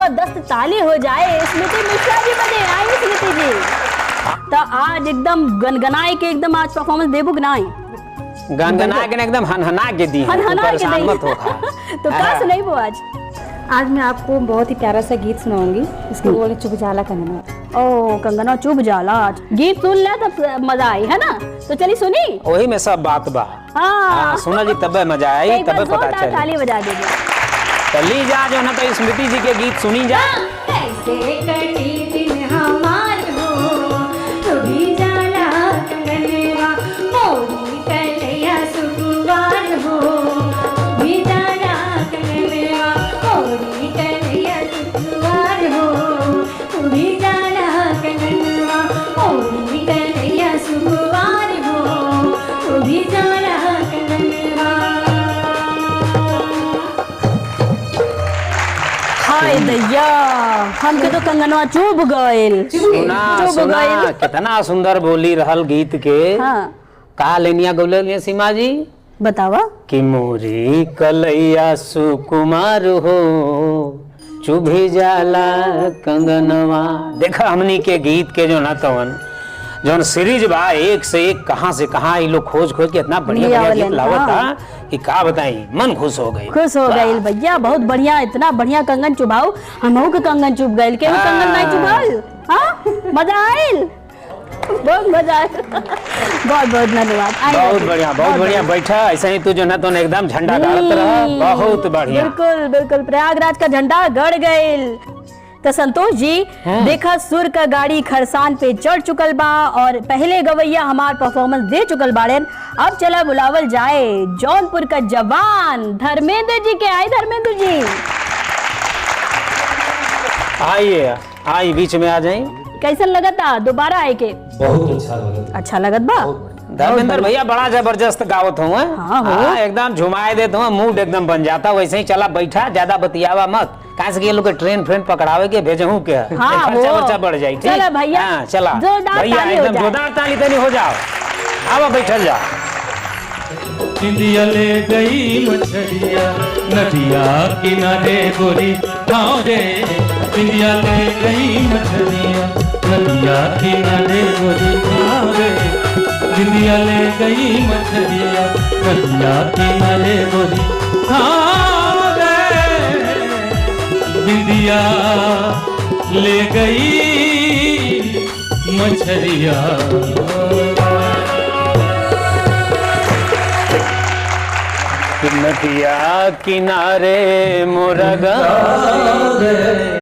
दस्त ताली हो जाए। स्मृति मिश्रा जी बने आई स्मृति जी। तो आज एकदम गनगनाए के एकदम आज परफॉर्मेंस देबू कि नहीं? गनगना के एकदम हनहना के दी हनहना के दी। मत होखा। तो का सुनाई वो आज? आज मैं आपको बहुत ही प्यारा सा गीत सुनाऊंगी। इसके बोल चुप जाला कंगना। ओ कंगना चुभ जाला। आज गीत सुन ले तब मजा आई है ना। तो चली सुनी वही में सब बात बा। हाँ सुना जी तबे मजा आई, तबे पता चले। ताली बजा दीजिए। चली जा जो ना तो स्मृति जी के गीत सुनी जा। ऐसे कटी दिन हमार हो, तू भी जाला कंगनवा, मोरी कलैया सुकुवार हो, तू भी जाला कंगनवा, मोरी कलैया सुकुवार हो, तू भी जाला कंगनवा, मोरी कलैया सुकुवार हो, तू भी जाला कंगनवा। हाय दैया हमके तो कंगनवा चुभ गइल। सुना कितना सुंदर बोली रहल गीत के। हाँ का लेनिया गौले सीमा जी बतावा। कि मोरी कलैया सुकुमार हो, चुभी जाला कंगनवा। देखा हमनी के गीत के जो ना तवन जौन सीरीज बा एक से एक कहां से कहां ये लोग खोज खोज के इतना बढ़िया गीत लावता कि का बताई, मन खुश हो गई। खुश हो गई भैया, बहुत बढ़िया। इतना बढ़िया कंगन चुभाऊ, हमहू के कंगन चुभ गइल। केहू कंगन नहीं चुभाल। हाँ मजा आइल, बहुत मजा आइल। बहुत बहुत धन्यवाद। बहुत बढ़िया, बहुत बढ़िया। बैठा ऐसे ही तू जो ना तो एकदम झंडा गाड़त रहा। बहुत बढ़िया। बिल्कुल बिल्कुल प्रयागराज का झंडा गड़ गइल। तो संतोष जी देखा सुर का गाड़ी खरसान पे चढ़ चुकल बा और पहले गवैया हमार परफॉर्मेंस दे चुकल बाड़े। अब चला बुलावल जाए जौनपुर का जवान धर्मेंद्र जी के। आए धर्मेंद्र जी, आइए आई बीच में आ जाए। कैसन लगता दोबारा आए के? बहुत अच्छा लगा। अच्छा लगत बा। धर्मेंद्र भैया बड़ा जबरदस्त गावत हूँ। हाँ, एकदम झुमाए देते हूँ, मूड एकदम बन जाता। वैसे ही चला बैठा, ज्यादा बतियावा मत। कहाँ से ये लोग ट्रेन फ्रेन पकड़ावे के भेजहूँ के खर्चा बढ़ जाए। चला भैया, चला भैया एकदम जोरदार ताली तनी हो जाओ। अब बैठल जाओ। इंडिया ले गई मछलिया नदिया किनारे गोरी गाँव रे। इंडिया ले गई मछलिया नदिया किनारे गोरी गाँव रे। इंडिया ले गई मछलिया नदिया किनारे गोरी गाँव रे। इंडिया ले गई मछलिया। नदिया किनारे मोरा गाँव रे।